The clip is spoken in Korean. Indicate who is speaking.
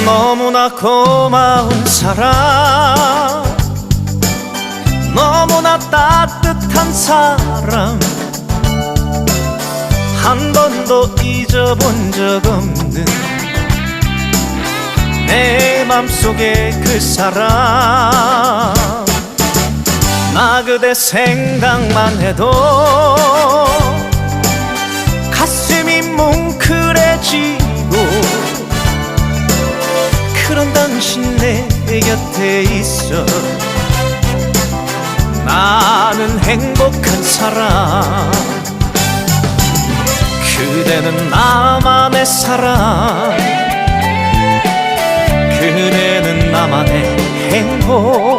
Speaker 1: 너무나 고마운 사람, 너무나 따뜻한 사람, 한 번도 잊어본 적 없는 내 맘속의 그 사람. 나 그대 생각만 해도 가슴이 뭉클해지고, 그런 당신 내 곁에 있어 나는 행복한 사람. 그대는 나만의 사랑, 그대는 나만의 행복.